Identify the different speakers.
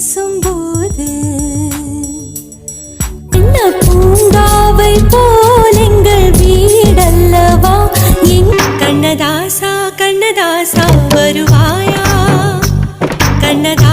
Speaker 1: பேசும்போது என்ன பூங்காவை போல் எங்கள் வீடல்லவா என் கண்ணதாசா கண்ணதாசா வருவாயா கண்ணதா